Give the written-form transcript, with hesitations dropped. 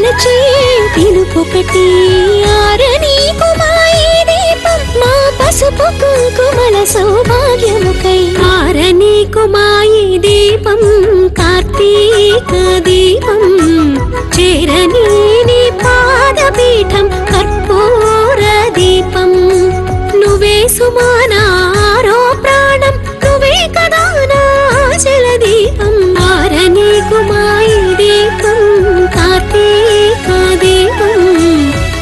తలచే పిలుపొకటి ఆరని కుమాయి దీపం మా పసుపు కుంకుమల సౌభాగ్యముకై ఆరని కుమాయి దీపం కార్తీక దీపం చేరని